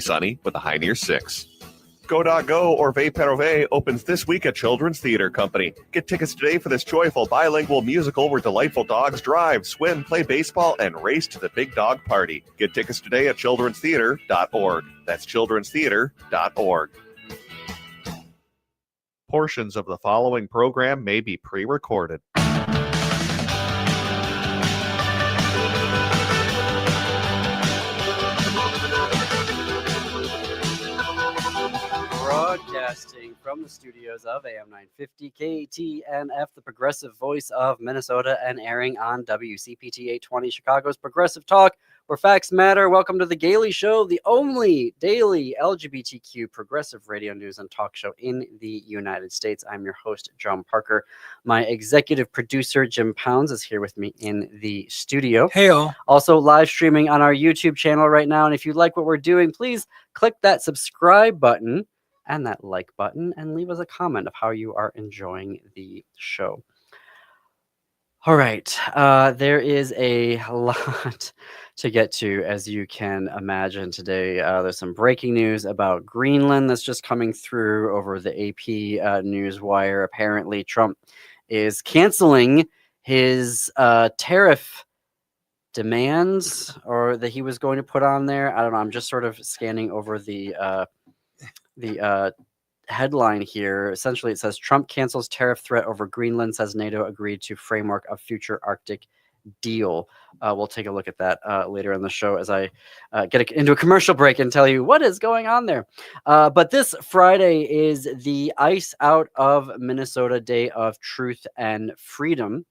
sunny with a high near 6. Go or Vey Perove opens this week at Children's Theatre Company. Get tickets today for this joyful bilingual musical where delightful dogs drive, swim, play baseball, and race to the big dog party. Get tickets today at childrenstheatre.org. That's childrenstheatre.org. Portions of the following program may be pre-recorded. Broadcasting from the studios of AM 950 KTNF, the progressive voice of Minnesota, and airing on WCPT 820, Chicago's Progressive Talk, where facts matter. Welcome to the Gaily Show, the only daily LGBTQ progressive radio news and talk show in the United States. I'm your host, John Parker. My executive producer, Jim Pounds, is here with me in the studio. Hey, all. Also live streaming on our YouTube channel right now. And if you like what we're doing, please click that subscribe button and that like button and leave us a comment of how you are enjoying the show. All right. There is a lot to get to, as you can imagine today. There's some breaking news about Greenland that's just coming through over the AP news wire. Apparently, Trump is canceling his tariff demands, or that he was going to put on there. I don't know. I'm just sort of scanning over the headline here. Essentially, it says Trump cancels tariff threat over Greenland, says NATO agreed to framework of future Arctic deal. We'll take a look at that later in the show as I get into a commercial break and tell you what is going on there. But this Friday is the Ice Out of Minnesota Day of Truth and Freedom,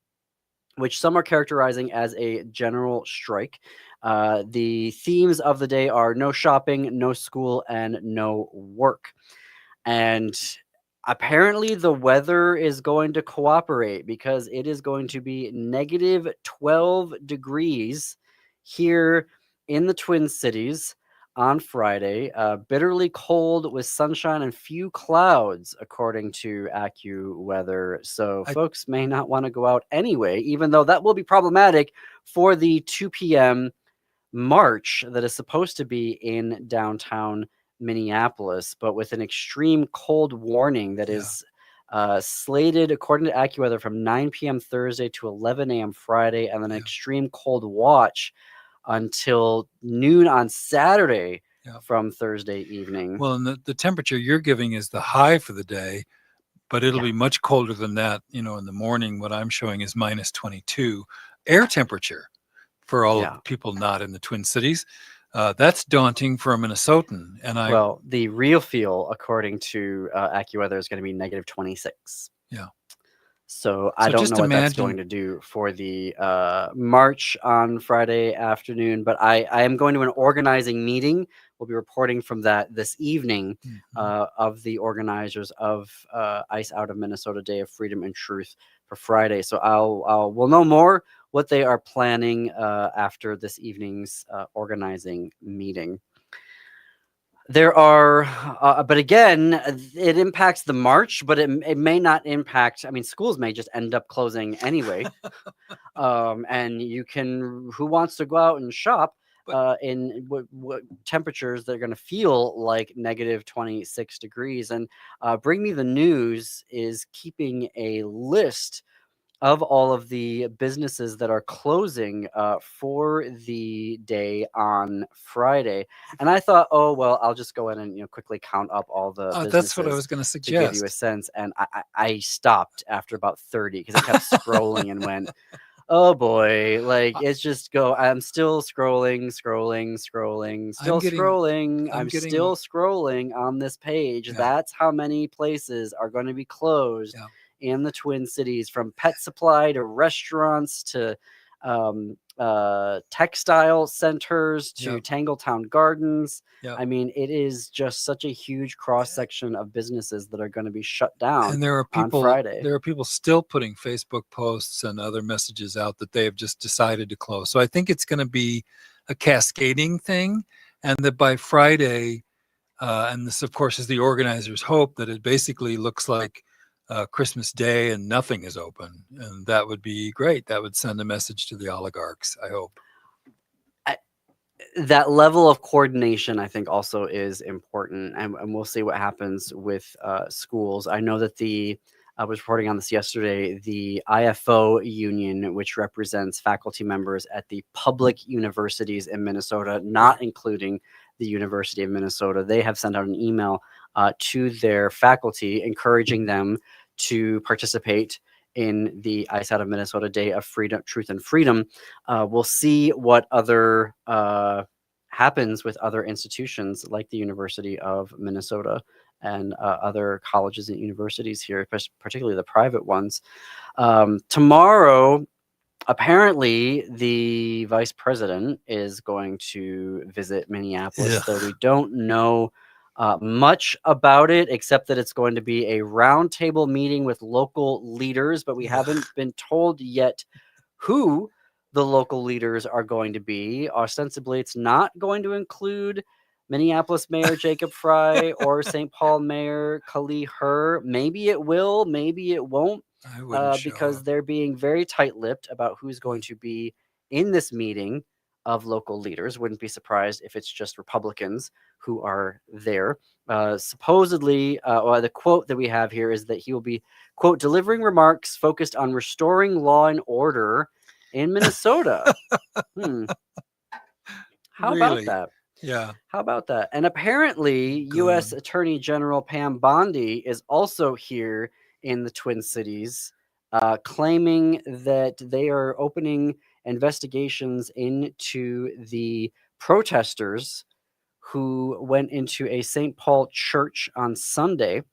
which some are characterizing as a general strike. The themes of the day are no shopping, no school, and no work. And apparently the weather is going to cooperate, because it is going to be negative 12 degrees here in the Twin Cities on Friday. Bitterly cold with sunshine and few clouds, according to AccuWeather. So folks may not want to go out anyway, even though that will be problematic for the 2 p.m. march that is supposed to be in downtown Minneapolis, but with an extreme cold warning that is slated, according to AccuWeather, from 9 p.m. Thursday to 11 a.m. Friday, and then an extreme cold watch until noon on Saturday from Thursday evening. Well, and the temperature you're giving is the high for the day, but it'll be much colder than that. You know, in the morning, what I'm showing is minus 22 air temperature for all of the people not in the Twin Cities. That's daunting for a Minnesotan. And well, the real feel, according to AccuWeather, is going to be negative 26. Yeah. So I don't know what that's going to do for the march on Friday afternoon, but I am going to an organizing meeting. We'll be reporting from that this evening of the organizers of Ice Out of Minnesota Day of Freedom and Truth for Friday. So we'll know more what they are planning after this evening's organizing meeting. There are, but again, it impacts the march, but it may not impact. I mean, schools may just end up closing anyway. And you can, who wants to go out and shop in what temperatures that are going to feel like negative 26 degrees? And Bring Me the News is keeping a list of all of the businesses that are closing for the day on Friday. And I thought, oh, well, I'll just go in and quickly count up all the businesses. That's what I was going to suggest. To give you a sense. And I stopped after about 30 because I kept scrolling and went, oh boy, like it's just I'm still scrolling, still scrolling. I'm still scrolling on this page. That's how many places are going to be closed in the Twin Cities, from pet supply to restaurants to textile centers to Tangletown Gardens. I mean, it is just such a huge cross section of businesses that are going to be shut down. And there are people on Friday. There are people still putting Facebook posts and other messages out that they have just decided to close. So I think it's going to be a cascading thing, and that by Friday, and this of course is the organizers' hope, that it basically looks like Christmas Day and nothing is open, and that would be great. That would send a message to the oligarchs, I hope. that level of coordination, I think, also is important, and we'll see what happens with schools. I know that I was reporting on this yesterday. The IFO union, which represents faculty members at the public universities in Minnesota, not including the University of Minnesota, they have sent out an email to their faculty encouraging them to participate in the ICE Out of Minnesota Day of Freedom, Truth and Freedom. We'll see what other happens with other institutions like the University of Minnesota and other colleges and universities here, particularly the private ones. Tomorrow, apparently, the vice president is going to visit Minneapolis, though we don't know much about it, except that it's going to be a roundtable meeting with local leaders, but we haven't been told yet who the local leaders are going to be. Ostensibly, it's not going to include Minneapolis Mayor Jacob Fry or St. Paul Mayor Gaily. Maybe it will, maybe it won't, because they're being very tight-lipped about who's going to be in this meeting of local leaders. Wouldn't be surprised if it's just Republicans who are there. Supposedly, the quote that we have here is that he will be, quote, delivering remarks focused on restoring law and order in Minnesota. How about that? Yeah. How about that? And apparently, U.S. Attorney General Pam Bondi is also here in the Twin Cities, claiming that they are opening investigations into the protesters who went into a St. Paul church on Sunday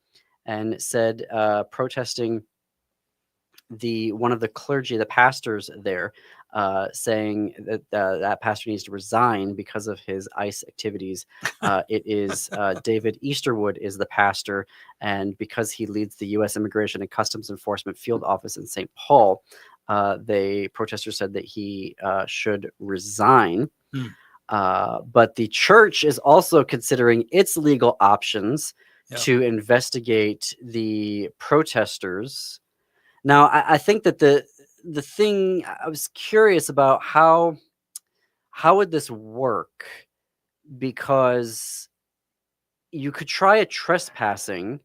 and said, protesting one of the clergy, the pastors there, saying that that pastor needs to resign because of his ICE activities. It is David Easterwood is the pastor, and because he leads the U.S. Immigration and Customs Enforcement Field Office in St. Paul, the protesters said that he should resign. But the church is also considering its legal options to investigate the protesters. Now, I think that the thing I was curious about, how would this work? Because you could try a trespassing,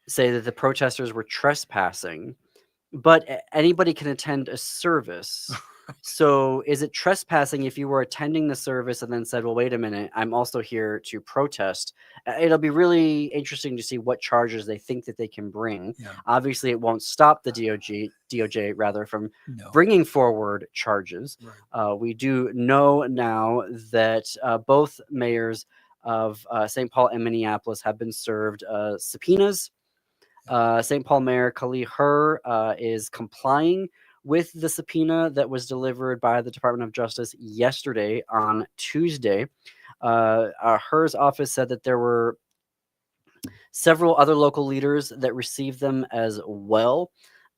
say that the protesters were trespassing, but anybody can attend a service. So is it trespassing if you were attending the service and then said, well, wait a minute, I'm also here to protest? It'll be really interesting to see what charges they think that they can bring. Obviously, it won't stop the DOJ rather from bringing forward charges. We do know now that both mayors of St. Paul and Minneapolis have been served subpoenas. St. Paul Mayor Gaily is complying with the subpoena that was delivered by the Department of Justice yesterday on Tuesday. Her's office said that there were several other local leaders that received them as well.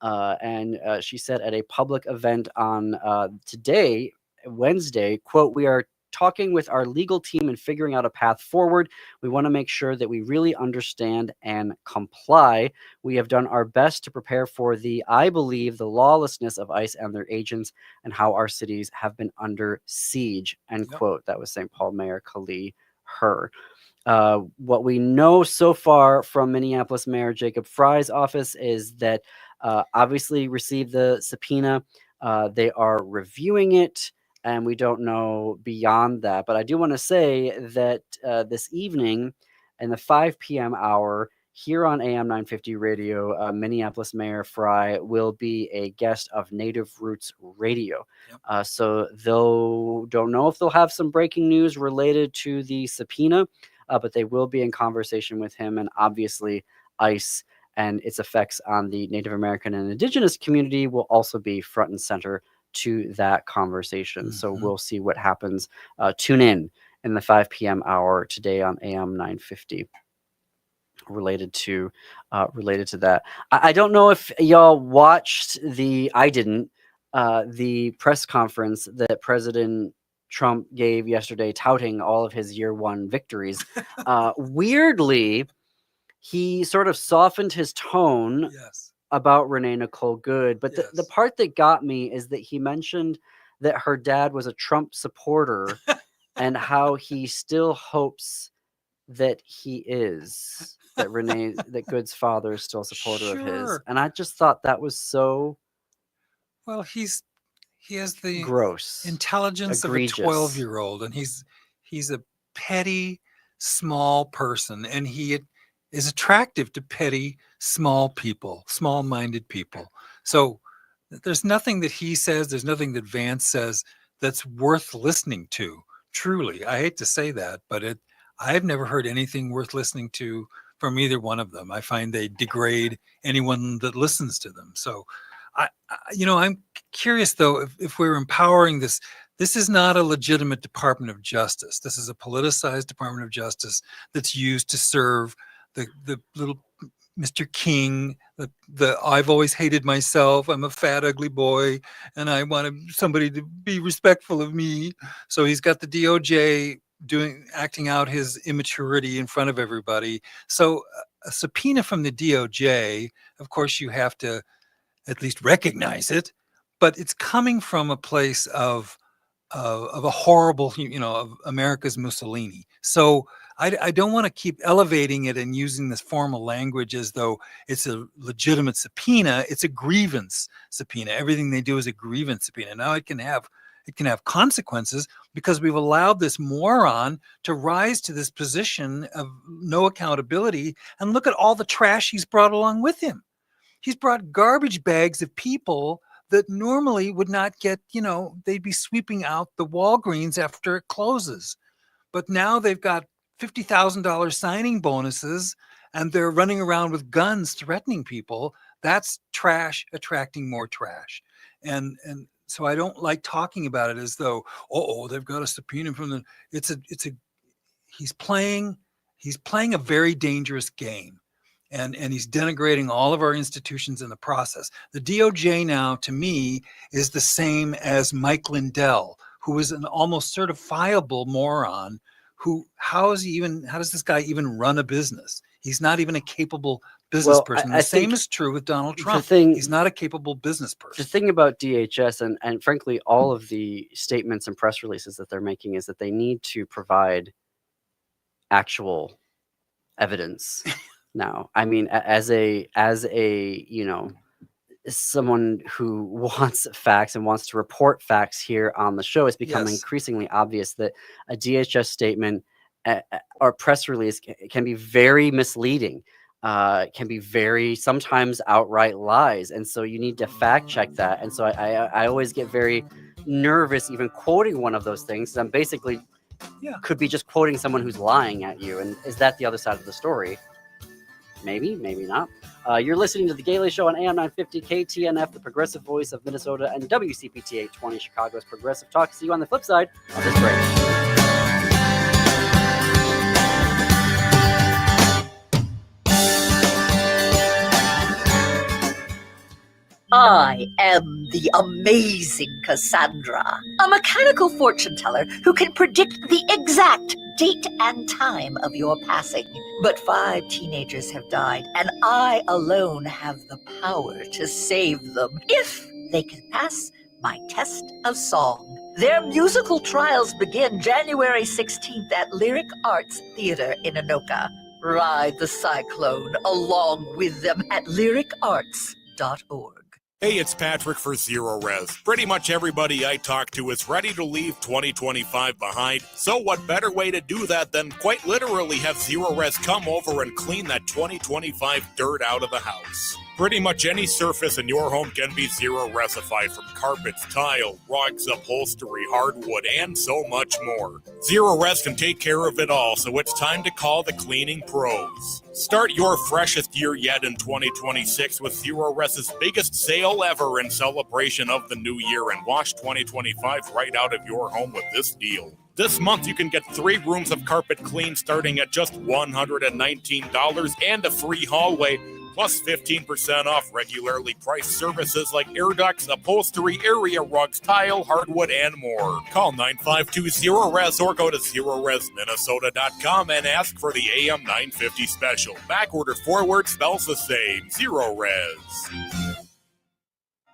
And she said at a public event on today, Wednesday, quote, we are talking with our legal team and figuring out a path forward. We want to make sure that we really understand and comply. We have done our best to prepare for I believe, the lawlessness of ICE and their agents and how our cities have been under siege, end quote. That was St. Paul Mayor Gaily. What we know so far from Minneapolis Mayor Jacob Fry's office is that obviously received the subpoena. They are reviewing it, and we don't know beyond that. But I do want to say that this evening in the 5 p.m. hour here on AM 950 radio, Minneapolis Mayor Fry will be a guest of Native Roots Radio. So don't know if they'll have some breaking news related to the subpoena, but they will be in conversation with him, and obviously ICE and its effects on the Native American and Indigenous community will also be front and center to that conversation. So we'll see what happens. Tune in the 5 p.m. hour today on AM 950 related to that. I don't know if y'all watched I didn't, the press conference that President Trump gave yesterday touting all of his year one victories. Weirdly, he sort of softened his tone about Renee Nicole Good. But the part that got me is that he mentioned that her dad was a Trump supporter and how he still hopes that he is, that Good's father is still a supporter of his. Sure. And I just thought that was so Well, he has the gross, intelligence of a egregious. 12-year-old, and he's a petty, small person, and he is attractive to petty, small people, small-minded people. So there's nothing that he says, there's nothing that Vance says that's worth listening to. Truly, I hate to say that, but I've never heard anything worth listening to from either one of them. I find they degrade anyone that listens to them. So I'm curious though, if we're empowering this is not a legitimate Department of Justice. This is a politicized Department of Justice that's used to serve the little Mr. King, the I've always hated myself, I'm a fat, ugly boy, and I want somebody to be respectful of me. So he's got the DOJ acting out his immaturity in front of everybody. So a subpoena from the DOJ, of course, you have to at least recognize it, but it's coming from a place of a horrible, of America's Mussolini. So I don't want to keep elevating it and using this formal language as though it's a legitimate subpoena. It's a grievance subpoena. Everything they do is a grievance subpoena. Now it can have consequences because we've allowed this moron to rise to this position of no accountability. And look at all the trash he's brought along with him. He's brought garbage bags of people that normally would not get, they'd be sweeping out the Walgreens after it closes. But now they've got $50,000 signing bonuses and they're running around with guns threatening people. That's trash attracting more trash. And so I don't like talking about it as though, they've got a subpoena from the, he's playing a very dangerous game. And he's denigrating all of our institutions in the process. The DOJ now, to me, is the same as Mike Lindell, who is an almost certifiable moron. How does this guy even run a business? He's not even a capable business person. The same is true with Donald Trump. He's not a capable business person. The thing about DHS and frankly, all of the statements and press releases that they're making is that they need to provide actual evidence. Now, I mean, as a someone who wants facts and wants to report facts here on the show, it's become increasingly obvious that a DHS statement or press release can be very misleading, can be very sometimes outright lies, and so you need to fact check that. And so I always get very nervous even quoting one of those things. I'm basically could be just quoting someone who's lying at you, and is that the other side of the story? Maybe, maybe not. You're listening to The Gaily Show on AM 950 KTNF, the progressive voice of Minnesota, and WCPT 820, Chicago's progressive talk. See you on the flip side of this break. I am the amazing Cassandra, a mechanical fortune teller who can predict the exact date and time of your passing. But 5 teenagers have died, and I alone have the power to save them if they can pass my test of song. Their musical trials begin January 16th at Lyric Arts Theater in Anoka. Ride the cyclone along with them at lyricarts.org. Hey, it's Patrick for Zero Res. Pretty much everybody I talk to is ready to leave 2025 behind, so what better way to do that than quite literally have Zero Res come over and clean that 2025 dirt out of the house. Pretty much any surface in your home can be Zero Resified, from carpets, tile, rugs, upholstery, hardwood, and so much more. Zero Res can take care of it all, so it's time to call the cleaning pros. Start your freshest year yet in 2026 with Zero Res's biggest sale ever in celebration of the new year, and wash 2025 right out of your home with this deal. This month you can get 3 rooms of carpet clean starting at just $119 and a free hallway, plus 15% off regularly priced services like air ducts, upholstery, area rugs, tile, hardwood, and more. Call 952-ZERO-RES or go to ZeroResMinnesota.com and ask for the AM 950 special. Backward or forward spells the same. Zero Res.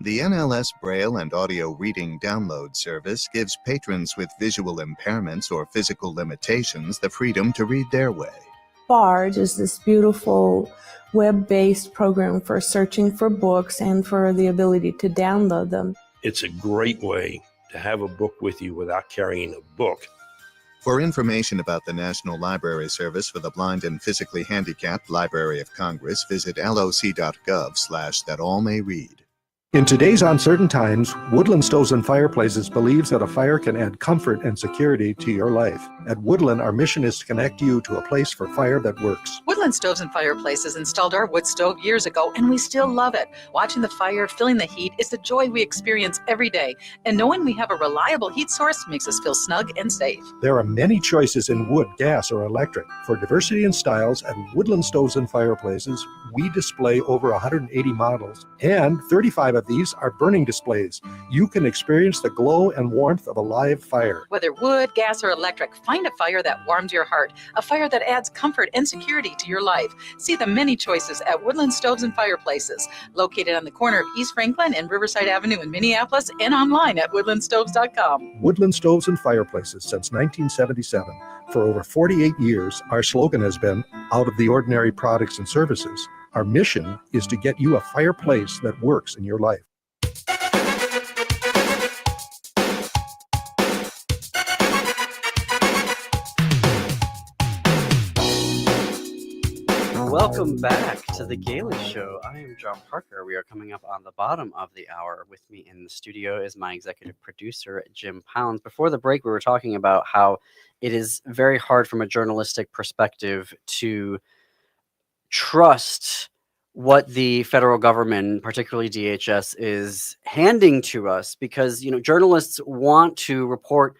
The NLS Braille and Audio Reading Download Service gives patrons with visual impairments or physical limitations the freedom to read their way. Bard is this beautiful web-based program for searching for books and for the ability to download them. It's a great way to have a book with you without carrying a book. For information about the National Library Service for the Blind and Physically Handicapped Library of Congress, visit loc.gov/thatallmayread. In today's uncertain times, Woodland Stoves and Fireplaces believes that a fire can add comfort and security to your life. At Woodland, our mission is to connect you to a place for fire that works. Woodland Stoves and Fireplaces installed our wood stove years ago, and we still love it. Watching the fire, feeling the heat is the joy we experience every day. And knowing we have a reliable heat source makes us feel snug and safe. There are many choices in wood, gas, or electric. For diversity and styles, at Woodland Stoves and Fireplaces, we display over 180 models, and 35 of these are burning displays. You can experience the glow and warmth of a live fire. Whether wood, gas, or electric, find a fire that warms your heart, a fire that adds comfort and security to your life. See the many choices at Woodland Stoves and Fireplaces, located on the corner of East Franklin and Riverside Avenue in Minneapolis, and online at woodlandstoves.com. Woodland Stoves and Fireplaces since 1977. For over 48 years, our slogan has been, out of the ordinary products and services. Our mission is to get you a fireplace that works in your life. Welcome back to the Gaily Show. I am John Parker. We are coming up on the bottom of the hour. With me in the studio is my executive producer, Jim Pounds. Before the break, we were talking about how it is very hard from a journalistic perspective to trust what the federal government, particularly DHS, is handing to us because, journalists want to report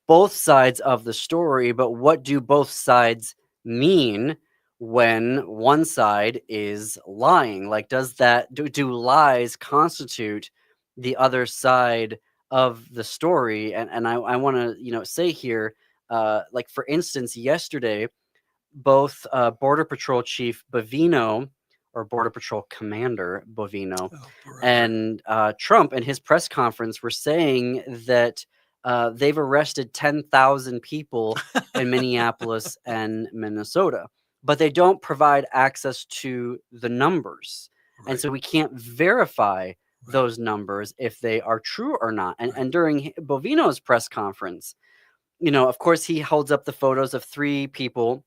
both sides of the story, but what do both sides mean when one side is lying? Like, do lies constitute the other side of the story? And I want to, say here, like, for instance, yesterday, both Border Patrol Chief Bovino, or Border Patrol Commander Bovino, and Trump in his press conference were saying that they've arrested 10,000 people in Minneapolis and Minnesota, but they don't provide access to the numbers. Right. And so we can't verify those numbers if they are true or not. And during Bovino's press conference, of course, he holds up the photos of 3 people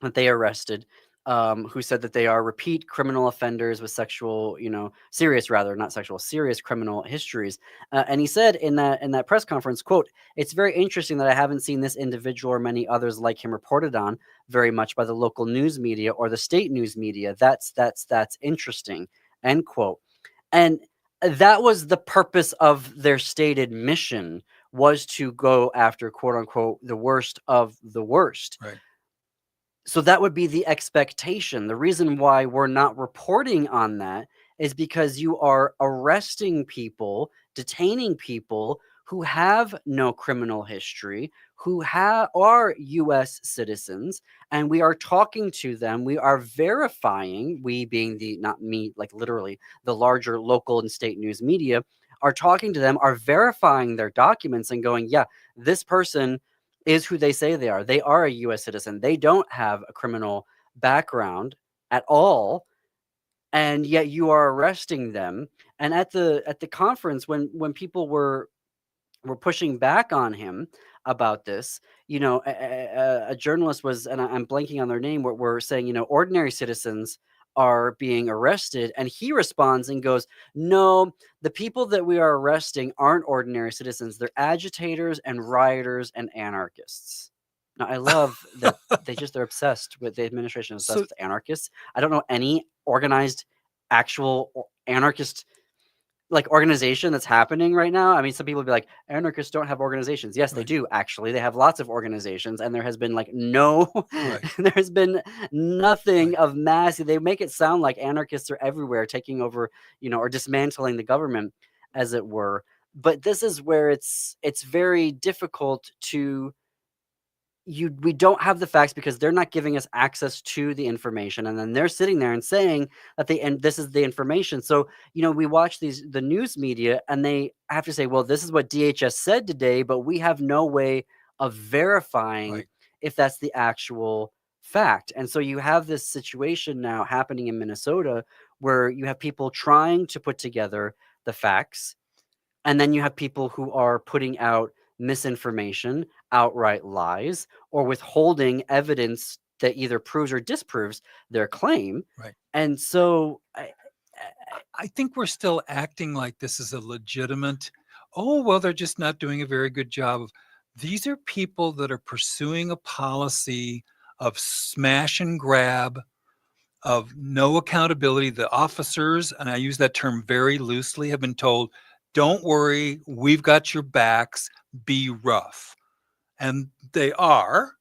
that they arrested, who said that they are repeat criminal offenders with serious criminal histories. And he said in that press conference, quote, "It's very interesting that I haven't seen this individual or many others like him reported on very much by the local news media or the state news media. That's interesting," end quote. And that was the purpose of their stated mission, was to go after, quote unquote, the worst of the worst. Right. So that would be the expectation. The reason why we're not reporting on that is because you are arresting people, detaining people who have no criminal history, who are U.S. citizens, and we are talking to them. We are verifying, we being not me, like literally the larger local and state news media, are talking to them, are verifying their documents and going, yeah, this person is who they say they are. They are a U.S. citizen. They don't have a criminal background at all, and yet you are arresting them. And at the conference, when people were pushing back on him about this, a journalist was, and I'm blanking on their name, were saying, ordinary citizens are being arrested, and he responds and goes, "No, the people that we are arresting aren't ordinary citizens. They're agitators and rioters and anarchists." Now, I love that they're obsessed with, the administration is obsessed with anarchists. I don't know any organized, actual anarchist organization that's happening right now. I mean, some people would be like, anarchists don't have organizations. Yes, they do. Actually, they have lots of organizations, and there has been there has been nothing of mass. They make it sound like anarchists are everywhere, taking over, or dismantling the government, as it were. But this is where it's very difficult to we don't have the facts because they're not giving us access to the information, and then they're sitting there and saying that and this is the information. So we watch the news media, and they have to say, well, this is what DHS said today, but we have no way of verifying if that's the actual fact. And so you have this situation now happening in Minnesota where you have people trying to put together the facts, and then you have people who are putting out misinformation, outright lies, or withholding evidence that either proves or disproves their claim. Right. And so I think we're still acting like this is a legitimate, oh, well, they're just not doing a very good job. These are people that are pursuing a policy of smash and grab, of no accountability. The officers, and I use that term very loosely, have been told, don't worry, we've got your backs, be rough. And they are.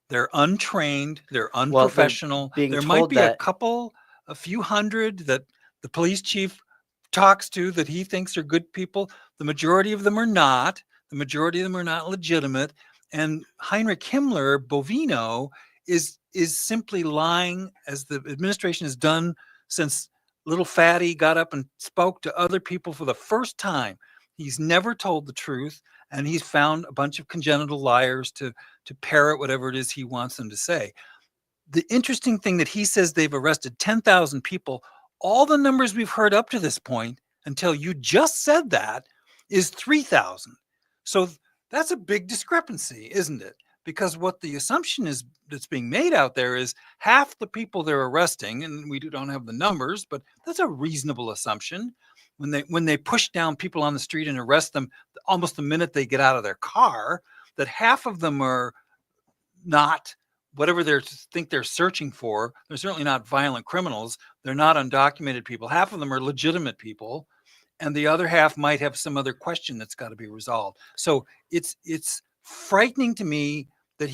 They're untrained, they're unprofessional. There might be a few hundred that the police chief talks to that he thinks are good people. The majority of them are not. The majority of them are not legitimate. And Heinrich Himmler, Bovino, is simply lying, as the administration has done since little fatty got up and spoke to other people for the first time. He's never told the truth, and he's found a bunch of congenital liars to parrot whatever it is he wants them to say. The interesting thing that he says they've arrested 10,000 people. All the numbers we've heard up to this point, until you just said that, is 3,000. So that's a big discrepancy, isn't it? Because what the assumption is that's being made out there is half the people they're arresting, and we don't have the numbers, but that's a reasonable assumption. When they push down people on the street and arrest them almost the minute they get out of their car, that half of them are not whatever they think they're searching for. They're certainly not violent criminals. They're not undocumented people. Half of them are legitimate people, and the other half might have some other question that's got to be resolved. So it's frightening to me that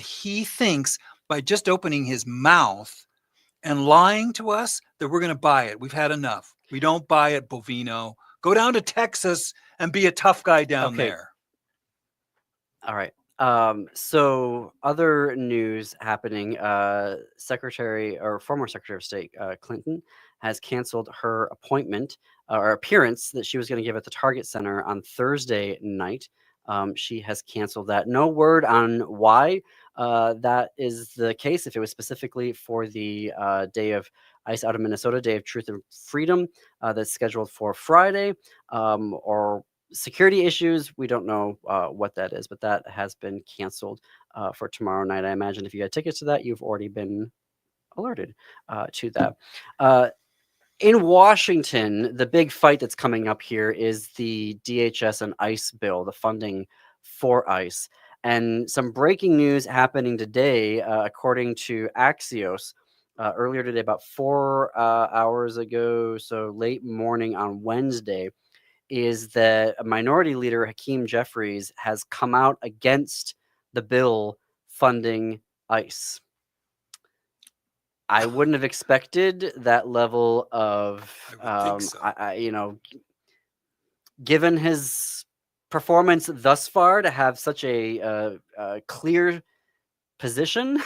he thinks by just opening his mouth and lying to us that we're going to buy it. We've had enough. We don't buy it, Bovino. Go down to Texas and be a tough guy down there. All right. So other news happening, former Secretary of State Clinton has canceled her appointment or appearance that she was going to give at the Target Center on Thursday night. She has canceled that. No word on why that is the case, if it was specifically for the Day of Ice out of Minnesota, Day of Truth and Freedom, that's scheduled for Friday, or security issues. We don't know what that is, but that has been canceled for tomorrow night. I imagine if you had tickets to that, you've already been alerted to that. In Washington, the big fight that's coming up here is the DHS and ICE bill, the funding for ICE. And some breaking news happening today, according to Axios, earlier today, about 4 hours ago, so late morning on Wednesday, is that Minority Leader Hakeem Jeffries has come out against the bill funding ICE. I wouldn't have expected that level of, given his performance thus far, to have such a clear position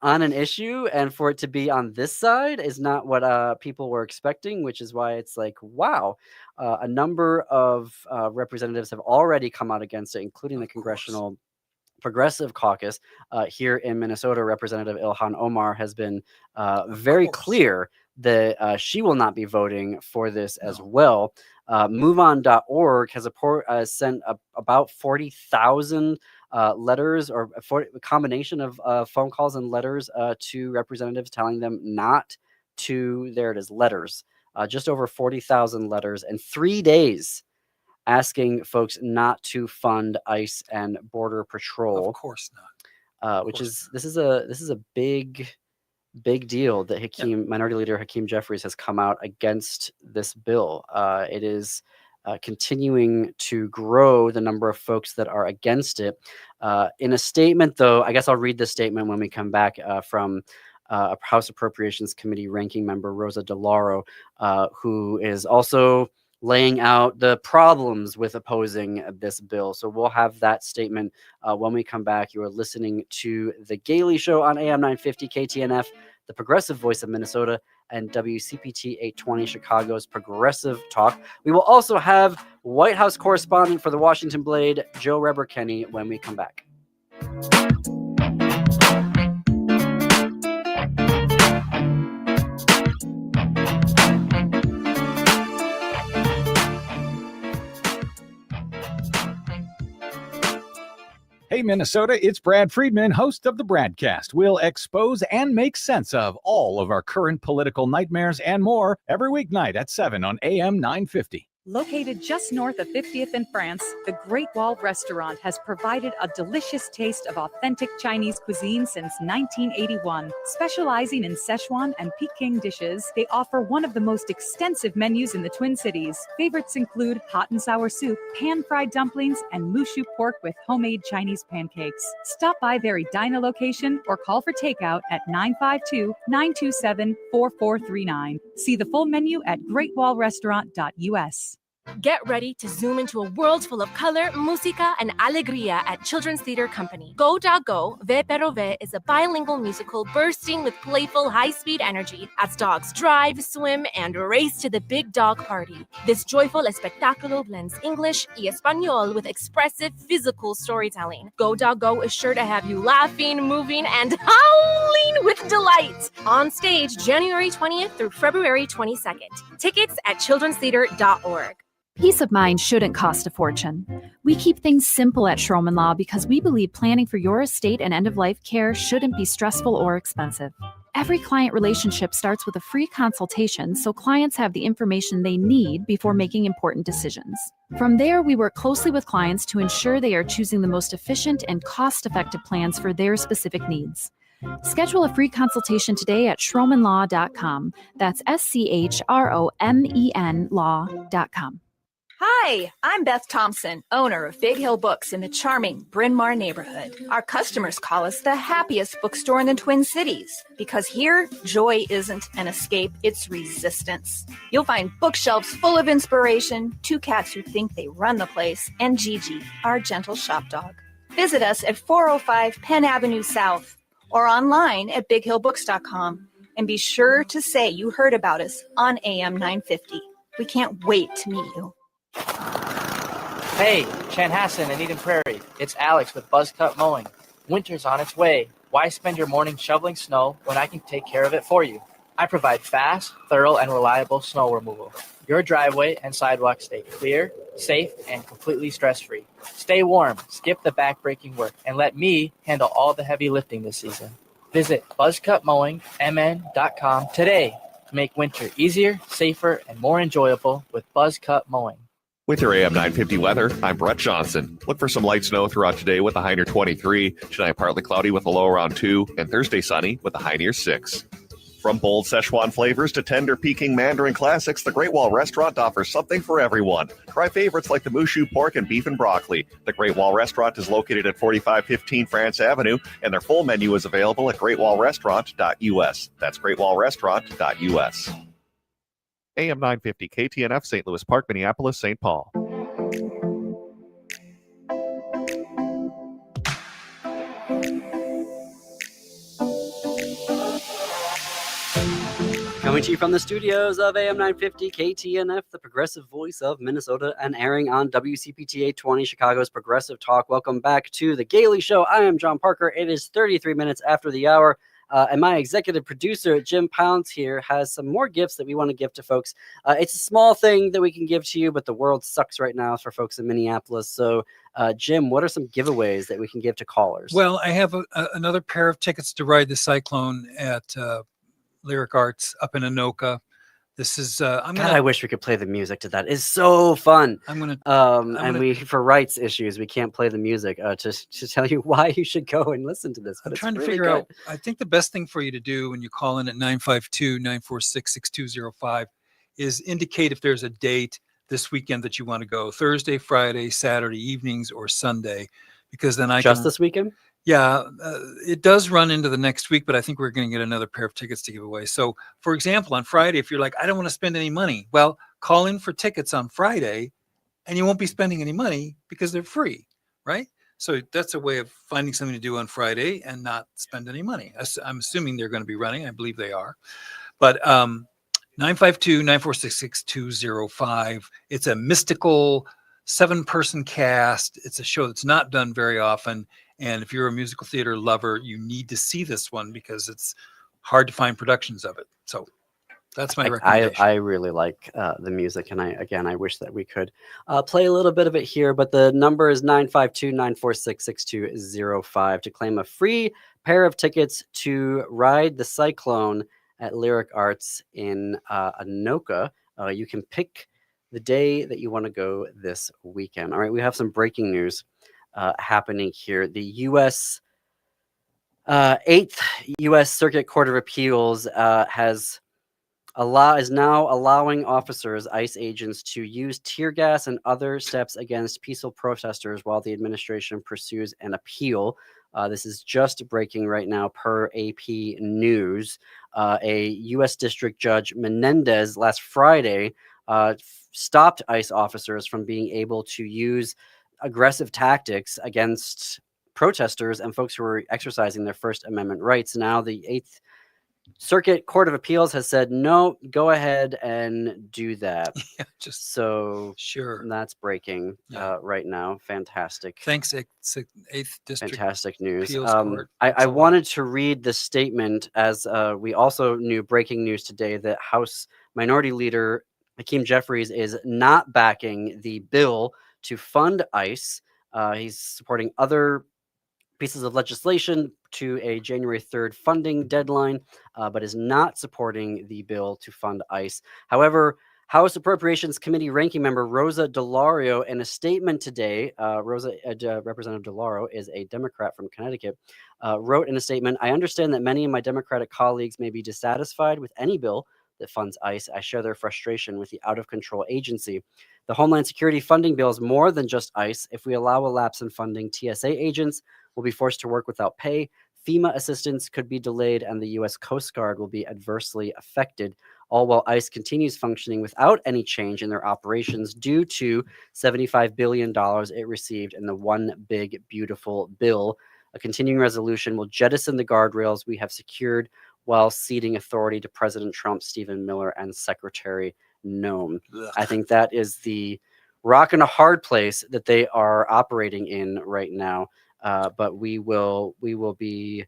on an issue, and for it to be on this side is not what people were expecting, which is why it's like, wow. A number of representatives have already come out against it, including the Congressional Progressive Caucus here in Minnesota. Representative Ilhan Omar has been very clear that she will not be voting for this as well. MoveOn.org has sent about 40,000 letters, or a combination of phone calls and letters to representatives telling them not to, there it is, letters, just over 40,000 letters in 3 days, asking folks not to fund ICE and Border Patrol. Of course not. This is a big deal that Minority Leader Hakeem Jeffries has come out against this bill. It is continuing to grow the number of folks that are against it. In a statement, though, I guess I'll read this statement when we come back from a House Appropriations Committee ranking member, Rosa DeLauro, who is also laying out the problems with opposing this bill. So we'll have that statement when we come back. You are listening to The Gaily Show on AM 950 KTNF, the progressive voice of Minnesota, and WCPT 820, Chicago's progressive talk. We will also have White House correspondent for the Washington Blade, Joe Reber-Kenny, when we come back. Hey, Minnesota, it's Brad Friedman, host of the Bradcast. We'll expose and make sense of all of our current political nightmares and more every weeknight at 7 on AM 950. Located just north of 50th in France, the Great Wall Restaurant has provided a delicious taste of authentic Chinese cuisine since 1981. Specializing in Szechuan and Peking dishes, they offer one of the most extensive menus in the Twin Cities. Favorites include hot and sour soup, pan-fried dumplings, and mushu pork with homemade Chinese pancakes. Stop by their Edina location or call for takeout at 952-927-4439. See the full menu at greatwallrestaurant.us. Get ready to zoom into a world full of color, música, and alegría at Children's Theater Company. Go Da Go, Ve Pero Ve is a bilingual musical bursting with playful, high-speed energy as dogs drive, swim, and race to the big dog party. This joyful espectáculo blends English y Espanol with expressive physical storytelling. Go Da Go is sure to have you laughing, moving, and howling with delight. On stage January 20th through February 22nd. Tickets at childrenstheater.org. Peace of mind shouldn't cost a fortune. We keep things simple at Schroman Law because we believe planning for your estate and end-of-life care shouldn't be stressful or expensive. Every client relationship starts with a free consultation so clients have the information they need before making important decisions. From there, we work closely with clients to ensure they are choosing the most efficient and cost-effective plans for their specific needs. Schedule a free consultation today at schromenlaw.com. That's SCHROMEN law.com. Hi, I'm Beth Thompson, owner of Big Hill Books in the charming Bryn Mawr neighborhood. Our customers call us the happiest bookstore in the Twin Cities because here, joy isn't an escape, it's resistance. You'll find bookshelves full of inspiration, two cats who think they run the place, and Gigi, our gentle shop dog. Visit us at 405 Penn Avenue South or online at bighillbooks.com. And be sure to say you heard about us on AM 950. We can't wait to meet you. Hey, Chanhassen and Eden Prairie. It's Alex with Buzzcut Mowing. Winter's on its way. Why spend your morning shoveling snow when I can take care of it for you? I provide fast, thorough, and reliable snow removal. Your driveway and sidewalk stay clear, safe, and completely stress-free. Stay warm, skip the back-breaking work, and let me handle all the heavy lifting this season. Visit buzzcutmowingmn.com today to make winter easier, safer, and more enjoyable with Buzzcut Mowing. With your AM 950 weather, I'm Brett Johnson. Look for some light snow throughout today with a high near 23. Tonight, partly cloudy with a low around 2. And Thursday, sunny with a high near 6. From bold Szechuan flavors to tender Peking Mandarin classics, the Great Wall Restaurant offers something for everyone. Try favorites like the mushu pork and beef and broccoli. The Great Wall Restaurant is located at 4515 France Avenue, and their full menu is available at greatwallrestaurant.us. That's greatwallrestaurant.us. AM 950 KTNF, St. Louis Park, Minneapolis, St. Paul. Coming to you from the studios of AM 950 KTNF, the progressive voice of Minnesota, and airing on WCPT 820, Chicago's progressive talk. Welcome back to The Gaily Show. I am John Parker. It is 33 minutes after the hour. And my executive producer, Jim Pounds here, has some more gifts that we want to give to folks. It's a small thing that we can give to you, but the world sucks right now for folks in Minneapolis. So, Jim, what are some giveaways that we can give to callers? Well, I have another pair of tickets to ride the Cyclone at Lyric Arts up in Anoka. This is I wish we could play the music to that. It's so fun. We for rights issues, we can't play the music to tell you why you should go and listen to this. But I'm trying to figure out. I think the best thing for you to do when you call in at 952-946-6205 is indicate if there's a date this weekend that you want to go: Thursday, Friday, Saturday evenings, or Sunday, because then this weekend. Yeah, it does run into the next week, but I think we're going to get another pair of tickets to give away. So, for example, on Friday, if you're like, I don't want to spend any money, well, call in for tickets on Friday, and you won't be spending any money because they're free, right? So that's a way of finding something to do on Friday and not spend any money. I'm assuming they're going to be running. I believe they are. But 952-946-6205. It's a mystical 7-person cast. It's a show that's not done very often. And if you're a musical theater lover, you need to see this one because it's hard to find productions of it. So that's my recommendation. I really like the music, and I wish that we could play a little bit of it here. But the number is 952-946-6205 to claim a free pair of tickets to Ride the Cyclone at Lyric Arts in Anoka. You can pick the day that you want to go this weekend. All right, we have some breaking news happening here. The U.S. 8th U.S. Circuit Court of Appeals is now allowing officers, ICE agents, to use tear gas and other steps against peaceful protesters while the administration pursues an appeal. This is just breaking right now per AP News. A U.S. District Judge Menendez last Friday stopped ICE officers from being able to use aggressive tactics against protesters and folks who are exercising their First Amendment rights. Now the 8th Circuit Court of Appeals has said, no, go ahead and do that. Yeah, just so sure. That's breaking right now. Fantastic. Thanks, 8th District. Fantastic news. Appeals Court. I wanted to read the statement as we also knew breaking news today that House Minority Leader Hakeem Jeffries is not backing the bill to fund ICE. He's supporting other pieces of legislation to a January 3rd funding deadline, but is not supporting the bill to fund ICE. However, House Appropriations Committee ranking member Rosa DeLauro, in a statement today, Representative DeLauro is a Democrat from Connecticut, wrote in a statement, "I understand that many of my Democratic colleagues may be dissatisfied with any bill that funds ICE. I share their frustration with the out-of-control agency. The Homeland Security funding bill is more than just ICE. If we allow a lapse in funding, TSA agents will be forced to work without pay, FEMA assistance could be delayed, and the U.S. Coast Guard will be adversely affected, all while ICE continues functioning without any change in their operations due to $75 billion it received in the One Big Beautiful Bill. A continuing resolution will jettison the guardrails we have secured while ceding authority to President Trump, Stephen Miller, and Secretary Noem." I think that is the rock and a hard place that they are operating in right now. But we will be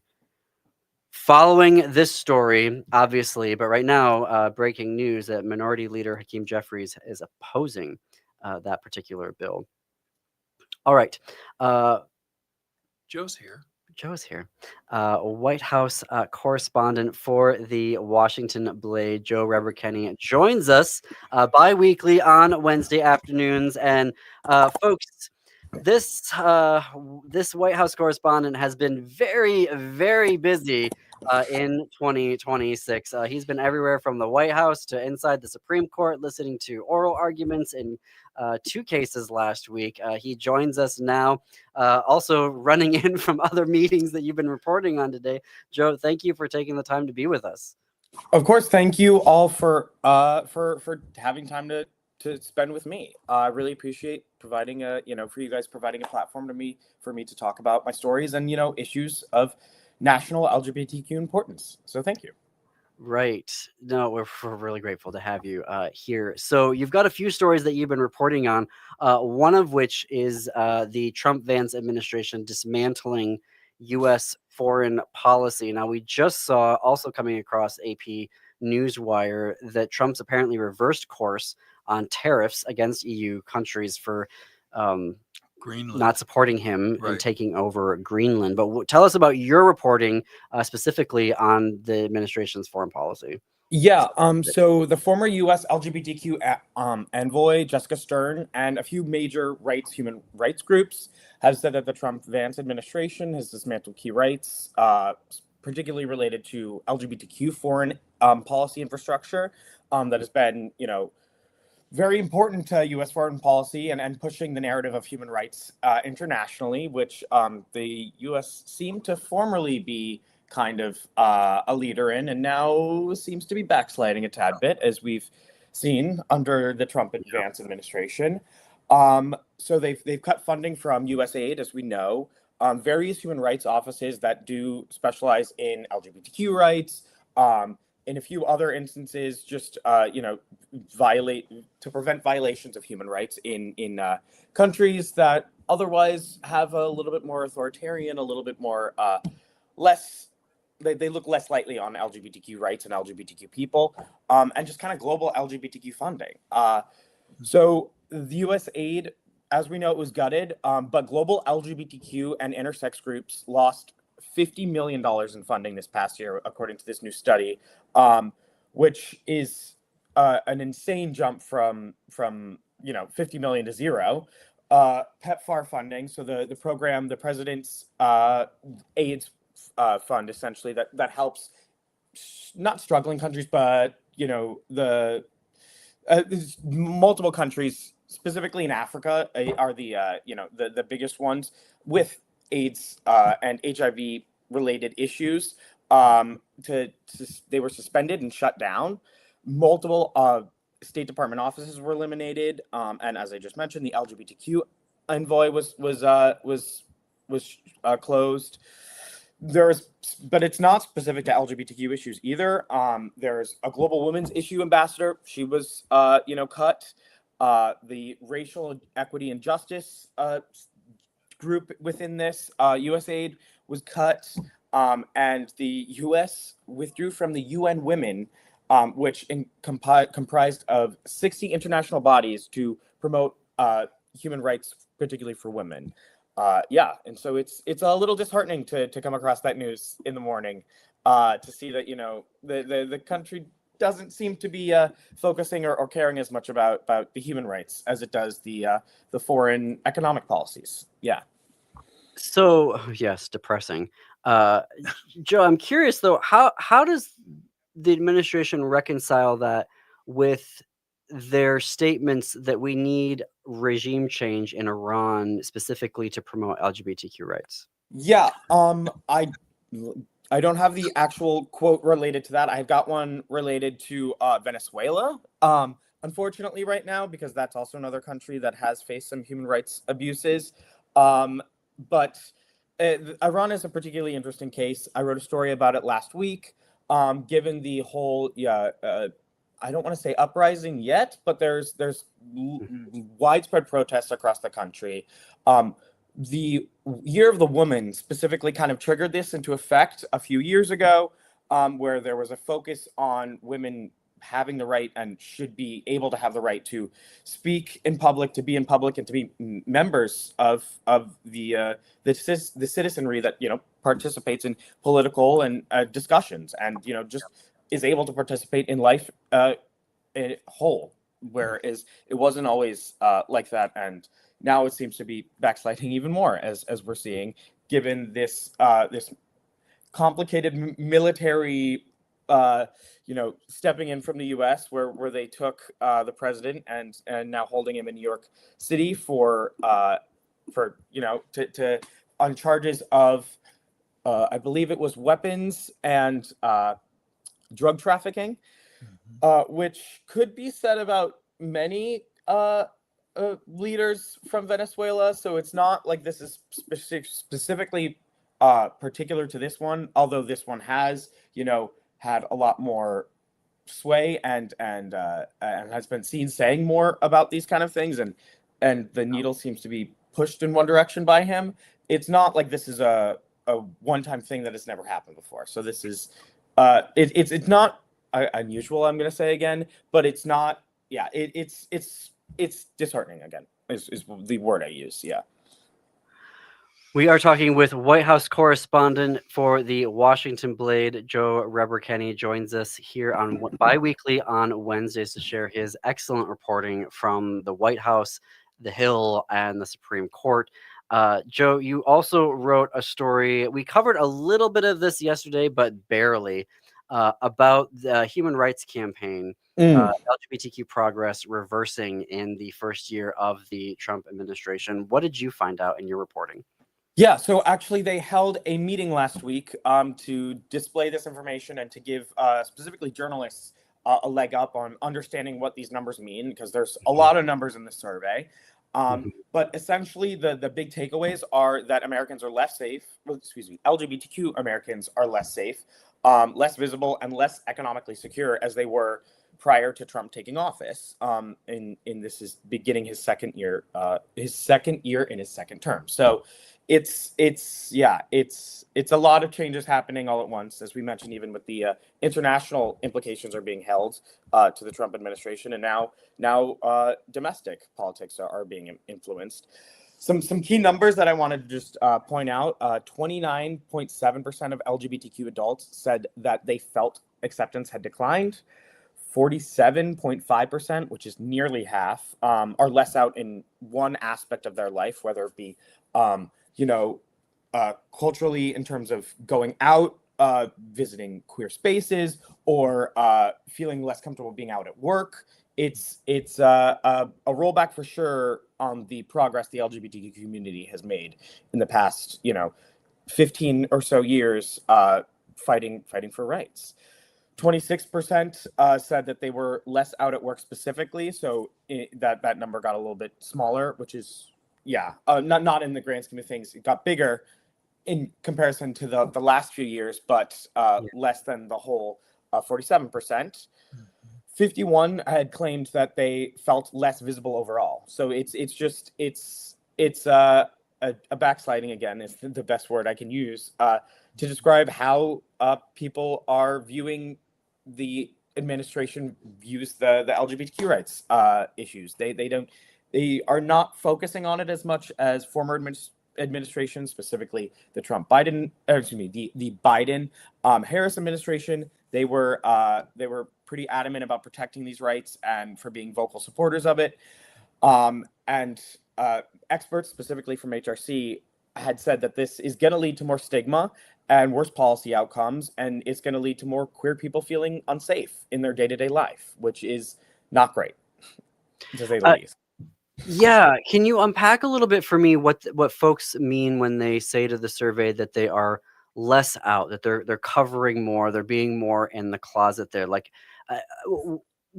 following this story, obviously. But right now, breaking news that Minority Leader Hakeem Jeffries is opposing that particular bill. All right. Joe's here. White House correspondent for the Washington Blade, Joe Reber-Kenny, joins us bi-weekly on Wednesday afternoons. And folks, this White House correspondent has been very, very busy in 2026. He's been everywhere from the White House to inside the Supreme Court, listening to oral arguments in 2 cases last week. He joins us now, also running in from other meetings that you've been reporting on today. Joe, thank you for taking the time to be with us. Of course, thank you all for having time to spend with me. I really appreciate providing for you guys providing a platform for me to talk about my stories and issues of national LGBTQ importance. So thank you. Right. No, we're really grateful to have you here. So you've got a few stories that you've been reporting on, one of which is the Trump-Vance administration dismantling U.S. foreign policy. Now, we just saw, also coming across AP Newswire, that Trump's apparently reversed course on tariffs against EU countries for Greenland. Not supporting him and taking over Greenland. But tell us about your reporting specifically on the administration's foreign policy. Yeah. So the former U.S. LGBTQ envoy Jessica Stern and a few major human rights groups have said that the Trump-Vance administration has dismantled key rights, particularly related to LGBTQ foreign policy infrastructure that has been, very important to U.S. foreign policy and pushing the narrative of human rights internationally, which the U.S. seemed to formerly be kind of a leader in, and now seems to be backsliding a tad bit, as we've seen under the Trump Vance administration. So they've cut funding from USAID, as we know. Various human rights offices that do specialize in LGBTQ rights. In a few other instances, just prevent violations of human rights in countries that otherwise have a little bit more authoritarian, a little bit more less. They look less lightly on LGBTQ rights and LGBTQ people, and just kind of global LGBTQ funding. So the USAID, as we know, it was gutted, but global LGBTQ and intersex groups lost $50 million in funding this past year, according to this new study, which is an insane jump from 50 million to zero. PEPFAR funding, so the program, the president's AIDS fund, essentially that helps not struggling countries, but multiple countries, specifically in Africa, are the biggest ones with AIDS and HIV related issues. They were suspended and shut down. Multiple State Department offices were eliminated, and as I just mentioned, the LGBTQ envoy was closed. But it's not specific to LGBTQ issues either. There's a global women's issue ambassador. She was, cut. The racial equity and justice group within this USAID was cut, and the U.S. withdrew from the UN Women, which comprised of 60 international bodies to promote human rights, particularly for women. And so it's a little disheartening to come across that news in the morning, to see that the country doesn't seem to be focusing or caring as much about the human rights as it does the foreign economic policies. Yeah. So yes, depressing. Joe, I'm curious though, how does the administration reconcile that with their statements that we need regime change in Iran specifically to promote LGBTQ rights? Yeah, I don't have the actual quote related to that. I've got one related to Venezuela. Unfortunately, right now, because that's also another country that has faced some human rights abuses. But Iran is a particularly interesting case. I wrote a story about it last week. Given the whole, I don't want to say uprising yet, but there's widespread protests across the country. The Year of the Woman specifically kind of triggered this into effect a few years ago, where there was a focus on women having the right and should be able to have the right to speak in public, to be in public, and to be members of the citizenry that participates in political and discussions, and just is able to participate in life whole. Whereas it wasn't always like that, and now it seems to be backsliding even more, as we're seeing, given this this complicated military stepping in from the U.S., where they took the president and now holding him in New York City for on charges of I believe it was weapons and drug trafficking, which could be said about many leaders from Venezuela. So it's not like this is specifically particular to this one, although this one has had a lot more sway and has been seen saying more about these kind of things, and the needle seems to be pushed in one direction by him. It's not like this is a one-time thing that has never happened before. So this is it's not unusual, I'm going to say again, but it's not. Yeah, it's disheartening again is the word I use. Yeah. We are talking with White House correspondent for the Washington Blade, Joe Reber-Kenny, joins us here on bi-weekly on Wednesdays to share his excellent reporting from the White House, the Hill, and the Supreme Court. Joe, you also wrote a story. We covered a little bit of this yesterday, but barely, about the Human Rights Campaign, LGBTQ progress reversing in the first year of the Trump administration. What did you find out in your reporting? Yeah, so actually they held a meeting last week to display this information and to give specifically journalists a leg up on understanding what these numbers mean, because there's a lot of numbers in the survey. But essentially, the big takeaways are that Americans are less safe. Well, excuse me, LGBTQ Americans are less safe, less visible, and less economically secure as they were prior to Trump taking office. In this is beginning his second year in his second term. So it's a lot of changes happening all at once, as we mentioned. Even with the international implications are being held to the Trump administration, and now domestic politics are being influenced. Some key numbers that I wanted to just point out: 29.7% of LGBTQ adults said that they felt acceptance had declined. 47.5%, which is nearly half, are less out in one aspect of their life, whether it be culturally, in terms of going out, visiting queer spaces, or feeling less comfortable being out at work. It's a rollback for sure on the progress the LGBTQ community has made in the past 15 or so years, fighting for rights. 26% said that they were less out at work specifically, so that number got a little bit smaller, which is not in the grand scheme of things. It got bigger in comparison to the last few years, but less than the whole 47%. 51 had claimed that they felt less visible overall. So it's a backsliding, again, is the best word I can use to describe how people are viewing the administration views the LGBTQ rights issues. They are not focusing on it as much as former administration, specifically the the Biden Harris administration. They were pretty adamant about protecting these rights and for being vocal supporters of it. And experts, specifically from HRC, had said that this is going to lead to more stigma and worse policy outcomes, and it's going to lead to more queer people feeling unsafe in their day-to-day life, which is not great, to say the least. Yeah, can you unpack a little bit for me what folks mean when they say to the survey that they are less out, that they're covering more, they're being more in the closet there? Like,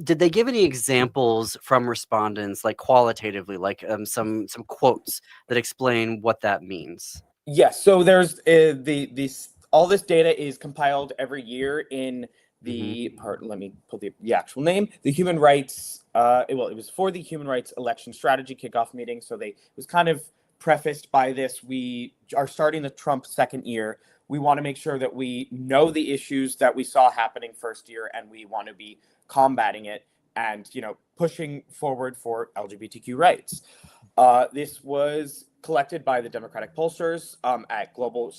did they give any examples from respondents, like qualitatively, like some quotes that explain what that means? Yes. So there's all this data is compiled every year in the part. Let me pull the actual name. The Human Rights. It was for the Human Rights Election Strategy Kickoff meeting. So it was kind of prefaced by this. We are starting the Trump second year. We want to make sure that we know the issues that we saw happening first year, and we want to be combating it and pushing forward for LGBTQ rights. This was collected by the Democratic pollsters at Global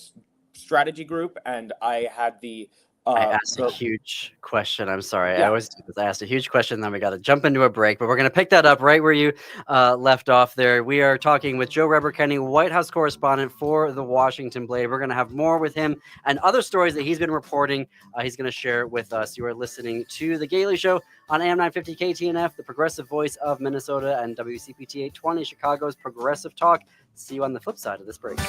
Strategy Group, and I had I asked a huge question. I'm sorry. I always do this. I asked a huge question, then we got to jump into a break, but we're going to pick that up right where you left off there. We are talking with Joe Reber-Kenny, White House correspondent for the Washington Blade. We're going to have more with him and other stories that he's been reporting. He's going to share with us. You are listening to The Gaily Show on AM 950 KTNF, the progressive voice of Minnesota, and WCPT 820, Chicago's progressive talk. See you on the flip side of this break.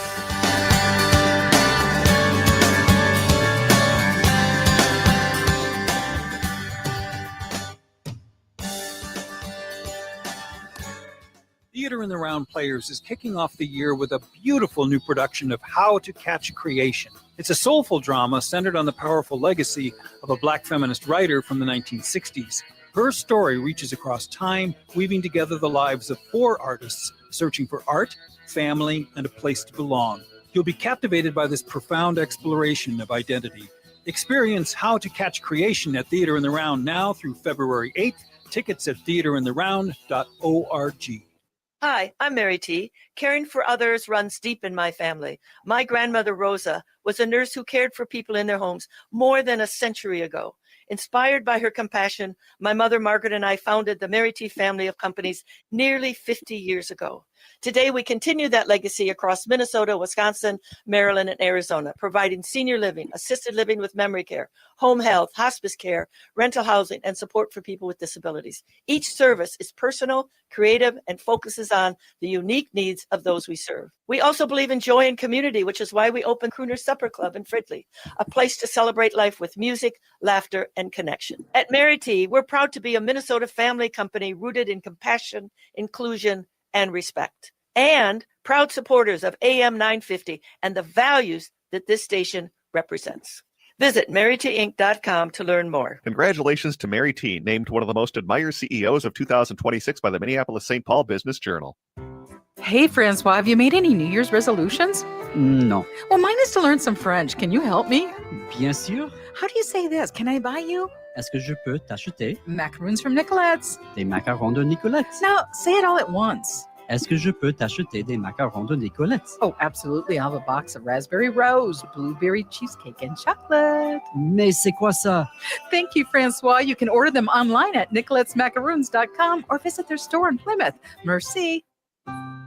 Theater in the Round Players is kicking off the year with a beautiful new production of How to Catch Creation. It's a soulful drama centered on the powerful legacy of a Black feminist writer from the 1960s. Her story reaches across time, weaving together the lives of 4 artists searching for art, family, and a place to belong. You'll be captivated by this profound exploration of identity. Experience How to Catch Creation at Theater in the Round now through February 8th. Tickets at theaterintheround.org. Hi, I'm Mary T. Caring for others runs deep in my family. My grandmother, Rosa, was a nurse who cared for people in their homes more than a century ago. Inspired by her compassion, my mother, Margaret, and I founded the Mary T. family of companies nearly 50 years ago. Today, we continue that legacy across Minnesota, Wisconsin, Maryland, and Arizona, providing senior living, assisted living with memory care, home health, hospice care, rental housing, and support for people with disabilities. Each service is personal, creative, and focuses on the unique needs of those we serve. We also believe in joy and community, which is why we opened Crooner Supper Club in Fridley, a place to celebrate life with music, laughter, and connection. At Mary T, we're proud to be a Minnesota family company rooted in compassion, inclusion, and respect, and proud supporters of AM 950 and the values that this station represents. Visit marytinc.com to learn more. Congratulations to Mary T, named one of the most admired CEOs of 2026 by the Minneapolis-St. Paul Business Journal. Hey, Francois, have you made any New Year's resolutions? No. Well, mine is to learn some French. Can you help me? Bien sûr. How do you say this? Can I buy you? Est-ce que je peux t'acheter Macaroons from Nicolette's. des macarons de Nicolettes? Now, say it all at once. Est-ce que je peux t'acheter des macarons de Nicolettes? Oh, absolutely. I'll have a box of raspberry rose, blueberry cheesecake, and chocolate. Mais c'est quoi ça? Thank you, Francois. You can order them online at nicoletsmacaroons.com or visit their store in Plymouth. Merci.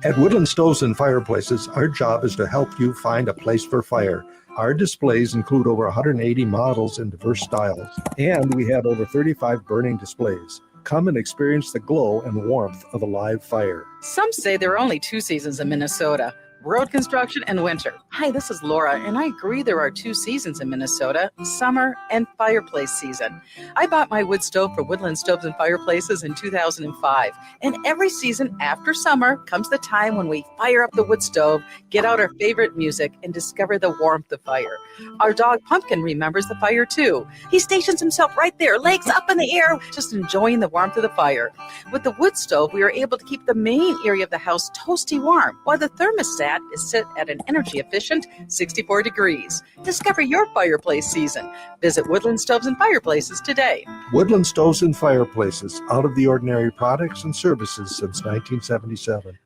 At Woodland Stoves and Fireplaces, our job is to help you find a place for fire. Our displays include over 180 models in diverse styles, and we have over 35 burning displays. Come and experience the glow and warmth of a live fire. Some say there are only two seasons in Minnesota, road construction and winter. Hi, this is Laura, and I agree there are two seasons in Minnesota, summer and fireplace season. I bought my wood stove for Woodland Stoves and Fireplaces in 2005, and every season after summer comes the time when we fire up the wood stove, get out our favorite music, and discover the warmth of fire. Our dog Pumpkin remembers the fire too. He stations himself right there, legs up in the air, just enjoying the warmth of the fire. With the wood stove, we are able to keep the main area of the house toasty warm, while the thermostat is set at an energy-efficient 64 degrees. Discover your fireplace season. Visit Woodland Stoves and Fireplaces today. Woodland Stoves and Fireplaces, out of the ordinary products and services since 1977.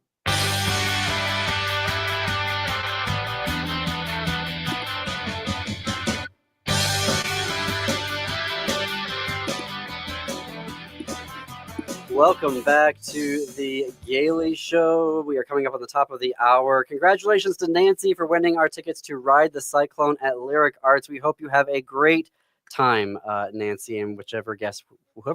Welcome back to the Gaily Show. We are coming up on the top of the hour. Congratulations to Nancy for winning our tickets to Ride the Cyclone at Lyric Arts. We hope you have a great time, Nancy, and whoever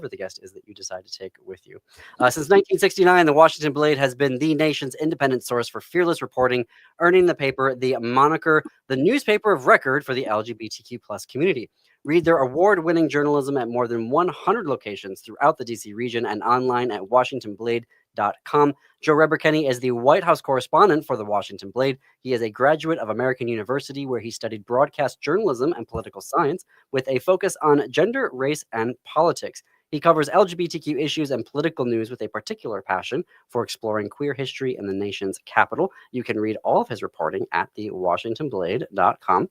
the guest is that you decide to take with you. Since 1969, the Washington Blade has been the nation's independent source for fearless reporting, earning the paper the moniker, the newspaper of record for the LGBTQ plus community. Read their award-winning journalism at more than 100 locations throughout the DC region and online at WashingtonBlade.com. Joe Reber-Kenny is the White House correspondent for the Washington Blade. He is a graduate of American University, where he studied broadcast journalism and political science with a focus on gender, race, and politics. He covers LGBTQ issues and political news with a particular passion for exploring queer history in the nation's capital. You can read all of his reporting at the WashingtonBlade.com.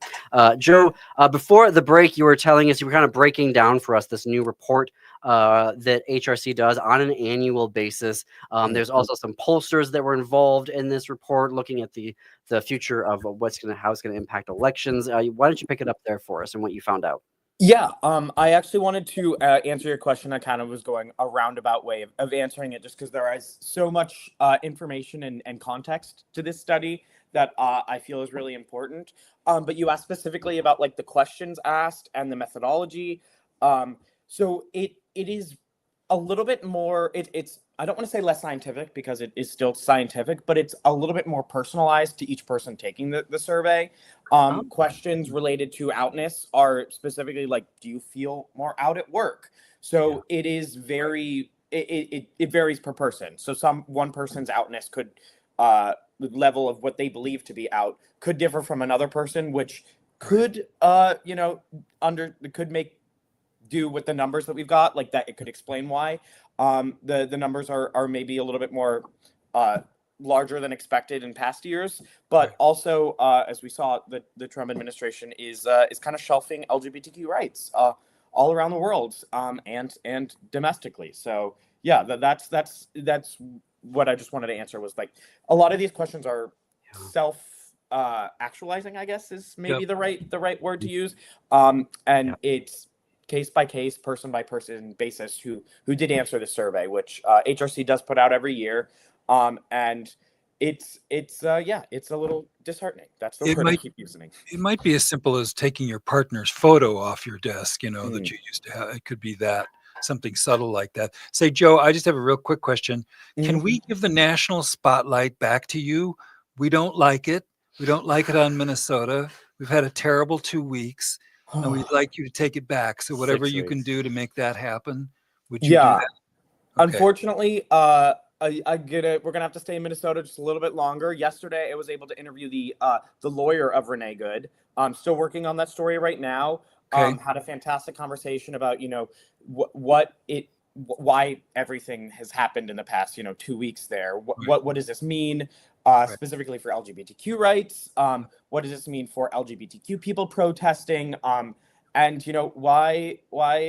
Joe, before the break, you were telling us, you were kind of breaking down for us this new report that HRC does on an annual basis. There's also some pollsters that were involved in this report, looking at the future of how it's going to impact elections. Why don't you pick it up there for us and what you found out? Yeah, I actually wanted to answer your question. I kind of was going a roundabout way of answering it, just because there is so much information and context to this study that I feel is really important. But you asked specifically about like the questions asked and the methodology. So it is a little bit more, it's I don't want to say less scientific, because it is still scientific, but it's a little bit more personalized to each person taking the survey. Questions related to outness are specifically like, do you feel more out at work? So it is very, it varies per person. So one person's outness could, level of what they believe to be out could differ from another person, which could, could make do with the numbers that we've got, like that. It could explain why the numbers are maybe a little bit more larger than expected in past years, but also as we saw, the Trump administration is kind of shelving LGBTQ rights all around the world, and domestically. So yeah, that's what I just wanted to answer, was like a lot of these questions are self actualizing, I guess is maybe the right word to use, and it's case by case, person by person basis who did answer the survey, which HRC does put out every year. And it's a little disheartening. That's the It word I might keep using. it might be as simple as taking your partner's photo off your desk, that Mm. you used to have. It could be that, something subtle like that. Say, Joe, I just have a real quick question. Can we give the national spotlight back to you? We don't like it. We don't like it on Minnesota. We've had a terrible 2 weeks, and we'd like you to take it back. So whatever 6 you can weeks. do to make that happen, would you do Yeah. that? Okay. Unfortunately, we're gonna have to stay in Minnesota just a little bit longer. Yesterday, I was able to interview the lawyer of Renee Good. I'm still working on that story right now. Okay. Had a fantastic conversation about why everything has happened in the past 2 weeks there. What does this mean specifically for LGBTQ rights? What does this mean for LGBTQ people protesting? And why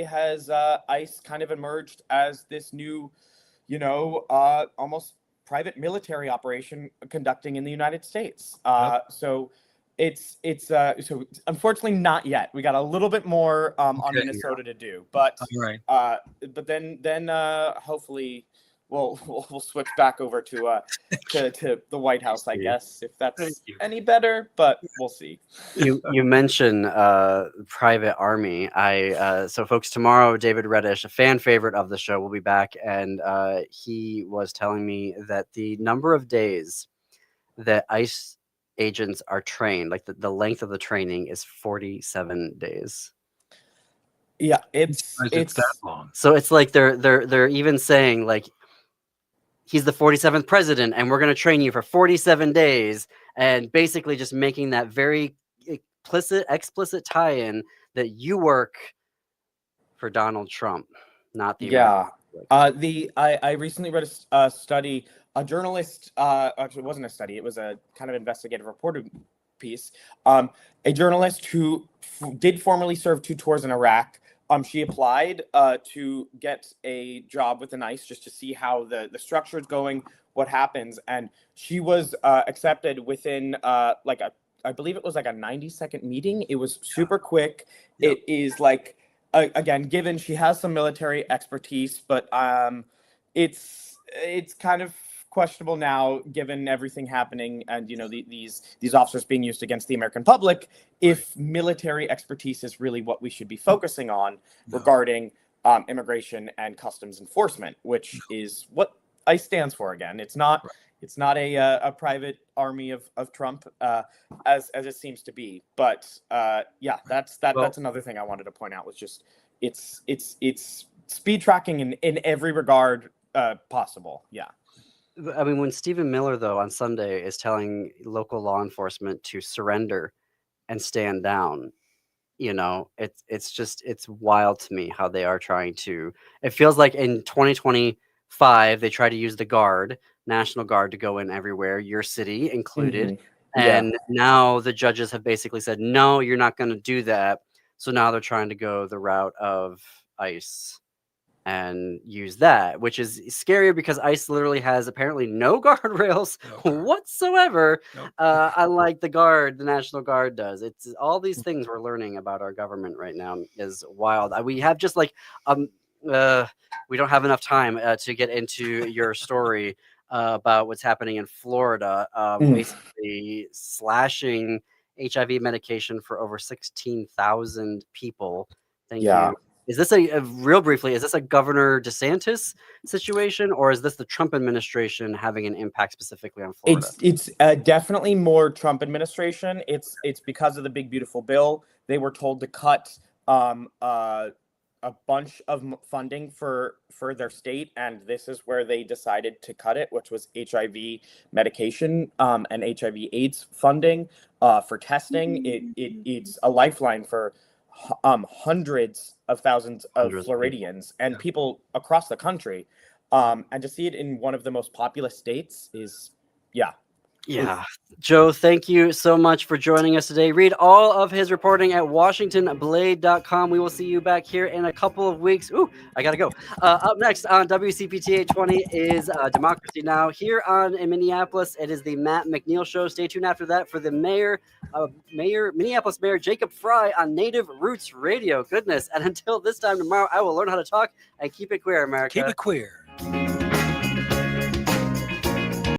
has ICE kind of emerged as this new, almost private military operation conducting in the United States? So it's so unfortunately not yet. We got a little bit more on Minnesota to do, but right. But then hopefully we'll switch back over to the White House, I guess, if that's any better. But we'll see. You mentioned private army. So folks, tomorrow David Reddish, a fan favorite of the show, will be back, and he was telling me that the number of days that ICE agents are trained, like the length of the training, is 47 days. Yeah, it's that long. So it's like they're even saying like he's the 47th president and we're going to train you for 47 days, and basically just making that very explicit tie-in that you work for Donald Trump, not the Yeah. American I recently read a study. A journalist, actually, it wasn't a study. It was a kind of investigative reporting piece. A journalist who did formerly serve 2 tours in Iraq. She applied to get a job with the ICE just to see how the structure is going, what happens, and she was accepted within I believe it was like a 90-second meeting. It was super quick. Yep. It is like again, given she has some military expertise, but it's kind of questionable now, given everything happening and these officers being used against the American public, if military expertise is really what we should be focusing on regarding immigration and customs enforcement, which is what ICE stands for. Again, it's not a private army of Trump as it seems to be, but that's another thing I wanted to point out, was just it's speed tracking in every regard possible. Yeah. I mean, when Stephen Miller, though, on Sunday is telling local law enforcement to surrender and stand down, it's wild to me how they are trying to. It feels like in 2025 they try to use the National Guard, to go in everywhere, your city included, and now the judges have basically said, no, you're not going to do that. So now they're trying to go the route of ICE and use that, which is scarier because ICE literally has apparently no guardrails whatsoever, unlike the National Guard does. It's all these things we're learning about our government right now is wild. We have just like we don't have enough time to get into your story about what's happening in Florida, basically slashing HIV medication for over 16,000 people. Thank you. Is this real briefly, is this a Governor DeSantis situation, or is this the Trump administration having an impact specifically on Florida? It's definitely more Trump administration. It's because of the big beautiful bill. They were told to cut a bunch of funding for their state, and this is where they decided to cut it, which was HIV medication and HIV/AIDS funding for testing. It's a lifeline for hundreds of thousands of Floridians and people across the country, and to see it in one of the most populous states is Yeah. Joe, thank you so much for joining us today. Read all of his reporting at WashingtonBlade.com. We will see you back here in a couple of weeks. Ooh, I gotta go. Up next on WCPT 820 is Democracy Now! Here in Minneapolis, it is the Matt McNeil Show. Stay tuned after that for the Minneapolis Mayor Jacob Fry on Native Roots Radio. Goodness. And until this time tomorrow, I will learn how to talk and keep it queer, America. Keep it queer.